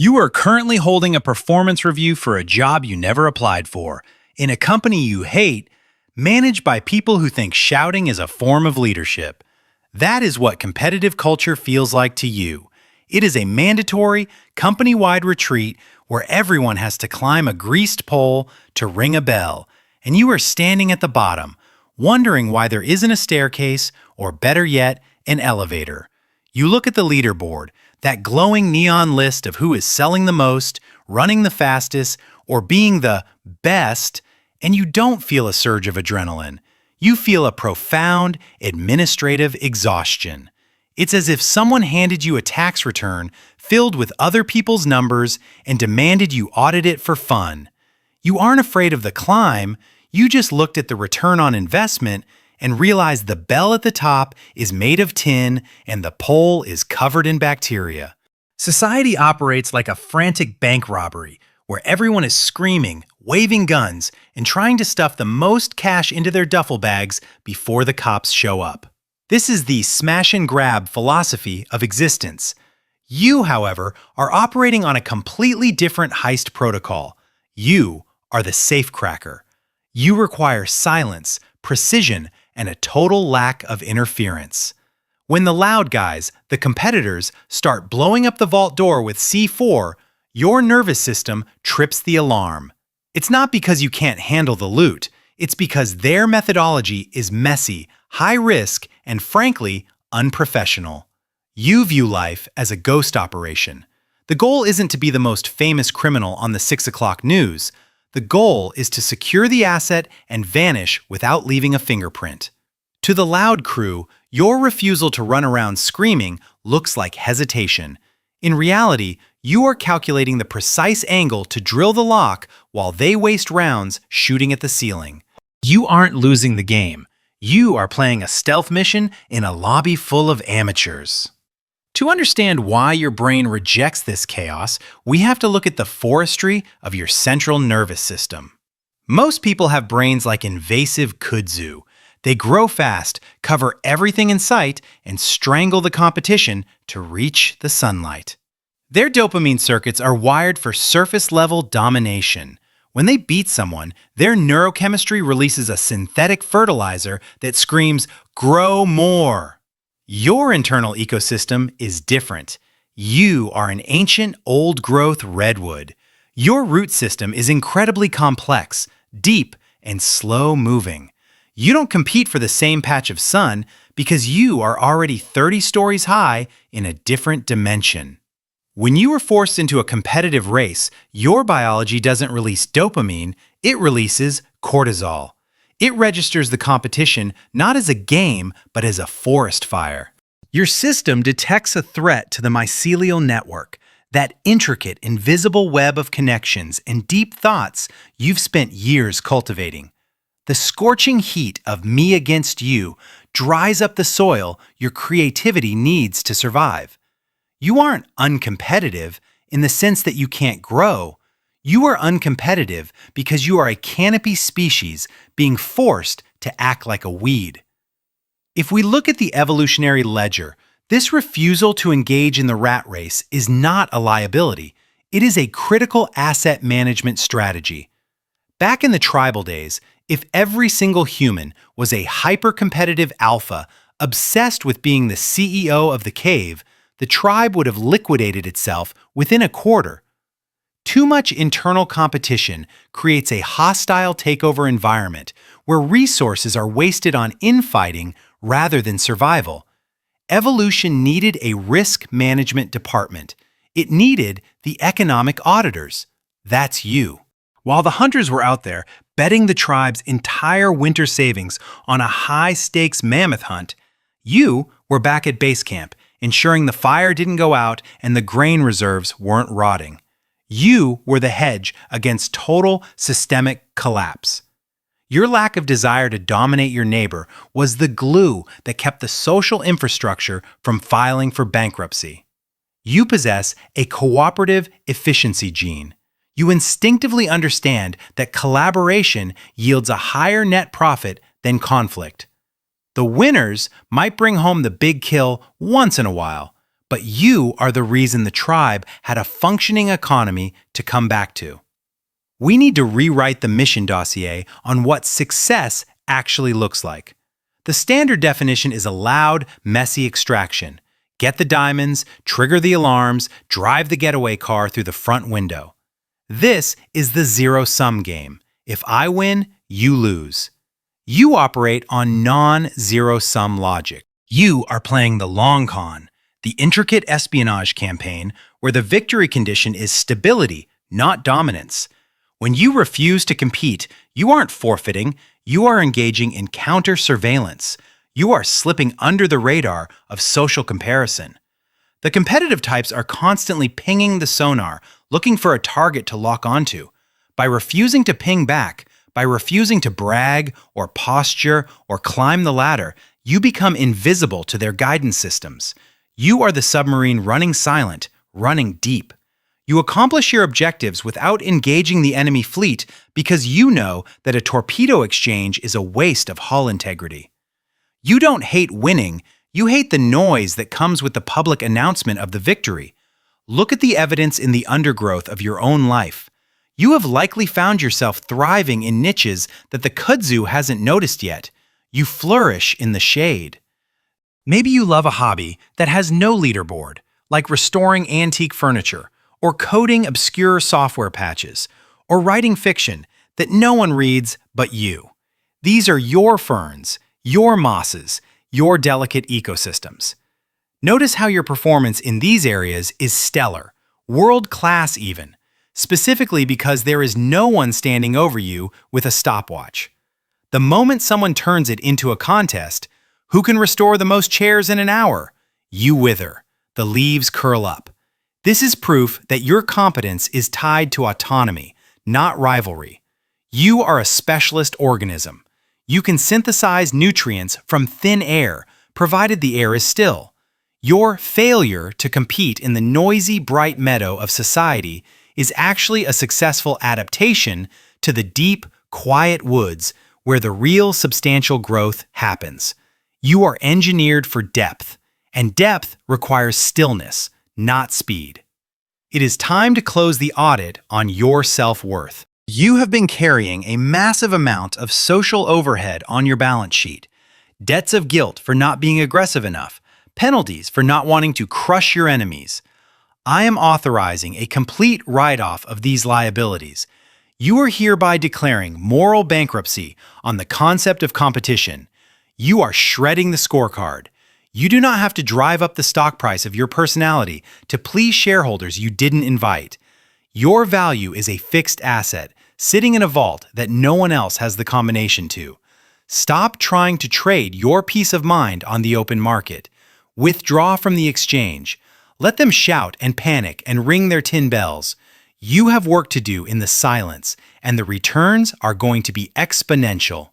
You are currently holding a performance review for a job you never applied for, in a company you hate, managed by people who think shouting is a form of leadership. That is what competitive culture feels like to you. It is a mandatory, company-wide retreat where everyone has to climb a greased pole to ring a bell, and you are standing at the bottom, wondering why there isn't a staircase, or better yet, an elevator. You look at the leaderboard, that glowing neon list of who is selling the most, running the fastest, or being the best, and you don't feel a surge of adrenaline. You feel a profound, administrative exhaustion. It's as if someone handed you a tax return filled with other people's numbers and demanded you audit it for fun. You aren't afraid of the climb, you just looked at the return on investment and realized the bell at the top is made of tin and the pole is covered in bacteria. Society operates like a frantic bank robbery, where everyone is screaming, waving guns, and trying to stuff the most cash into their duffel bags before the cops show up. This is the smash-and-grab philosophy of existence. You, however, are operating on a completely different heist protocol. You are the Safecracker. You require silence, precision, and a total lack of interference. When the loud guys, the competitors, start blowing up the vault door with C4, your nervous system trips the alarm. It's not because you can't handle the loot, it's because their methodology is messy, high risk, and frankly, unprofessional. You view life as a ghost operation. The goal isn't to be the most famous criminal on the 6 o'clock news. The goal is to secure the asset and vanish without leaving a fingerprint. To the loud crew, your refusal to run around screaming looks like hesitation. In reality, you are calculating the precise angle to drill the lock while they waste rounds shooting at the ceiling. You aren't losing the game. You are playing a stealth mission in a lobby full of amateurs. To understand why your brain rejects this chaos, we have to look at the forestry of your central nervous system. Most people have brains like invasive kudzu. They grow fast, cover everything in sight, and strangle the competition to reach the sunlight. Their dopamine circuits are wired for surface-level domination. When they beat someone, their neurochemistry releases a synthetic fertilizer that screams, "Grow more!" Your internal ecosystem is different. You are an ancient, old-growth redwood. Your root system is incredibly complex, deep, and slow-moving. You don't compete for the same patch of sun because you are already 30 stories high in a different dimension. When you are forced into a competitive race, your biology doesn't release dopamine, it releases cortisol. It registers the competition not as a game, but as a forest fire. Your system detects a threat to the mycelial network, that intricate, invisible web of connections and deep thoughts you've spent years cultivating. The scorching heat of me against you dries up the soil your creativity needs to survive. You aren't uncompetitive in the sense that you can't grow. You are uncompetitive because you are a canopy species being forced to act like a weed. If we look at the evolutionary ledger, this refusal to engage in the rat race is not a liability. It is a critical asset management strategy. Back in the tribal days, if every single human was a hyper-competitive alpha obsessed with being the CEO of the cave, the tribe would have liquidated itself within a quarter. Too much internal competition creates a hostile takeover environment where resources are wasted on infighting rather than survival. Evolution needed a risk management department. It needed the economic auditors. That's you. While the hunters were out there betting the tribe's entire winter savings on a high-stakes mammoth hunt, you were back at base camp, ensuring the fire didn't go out and the grain reserves weren't rotting. You were the hedge against total systemic collapse. Your lack of desire to dominate your neighbor was the glue that kept the social infrastructure from filing for bankruptcy. You possess a cooperative efficiency gene. You instinctively understand that collaboration yields a higher net profit than conflict. The winners might bring home the big kill once in a while, but you are the reason the tribe had a functioning economy to come back to. We need to rewrite the mission dossier on what success actually looks like. The standard definition is a loud, messy extraction. Get the diamonds, trigger the alarms, drive the getaway car through the front window. This is the zero-sum game. If I win, you lose. You operate on non-zero-sum logic. You are playing the long con, the intricate espionage campaign where the victory condition is stability, not dominance. When you refuse to compete, you aren't forfeiting, you are engaging in counter-surveillance. You are slipping under the radar of social comparison. The competitive types are constantly pinging the sonar, looking for a target to lock onto. By refusing to ping back, by refusing to brag or posture or climb the ladder, you become invisible to their guidance systems. You are the submarine running silent, running deep. You accomplish your objectives without engaging the enemy fleet because you know that a torpedo exchange is a waste of hull integrity. You don't hate winning, you hate the noise that comes with the public announcement of the victory. Look at the evidence in the undergrowth of your own life. You have likely found yourself thriving in niches that the kudzu hasn't noticed yet. You flourish in the shade. Maybe you love a hobby that has no leaderboard, like restoring antique furniture, or coding obscure software patches, or writing fiction that no one reads but you. These are your ferns, your mosses, your delicate ecosystems. Notice how your performance in these areas is stellar, world-class even, specifically because there is no one standing over you with a stopwatch. The moment someone turns it into a contest, who can restore the most chairs in an hour? You wither. The leaves curl up. This is proof that your competence is tied to autonomy, not rivalry. You are a specialist organism. You can synthesize nutrients from thin air, provided the air is still. Your failure to compete in the noisy, bright meadow of society is actually a successful adaptation to the deep, quiet woods where the real substantial growth happens. You are engineered for depth, and depth requires stillness, not speed. It is time to close the audit on your self-worth. You have been carrying a massive amount of social overhead on your balance sheet. Debts of guilt for not being aggressive enough, penalties for not wanting to crush your enemies. I am authorizing a complete write-off of these liabilities. You are hereby declaring moral bankruptcy on the concept of competition. You are shredding the scorecard. You do not have to drive up the stock price of your personality to please shareholders you didn't invite. Your value is a fixed asset, sitting in a vault that no one else has the combination to. Stop trying to trade your peace of mind on the open market. Withdraw from the exchange. Let them shout and panic and ring their tin bells. You have work to do in the silence, and the returns are going to be exponential.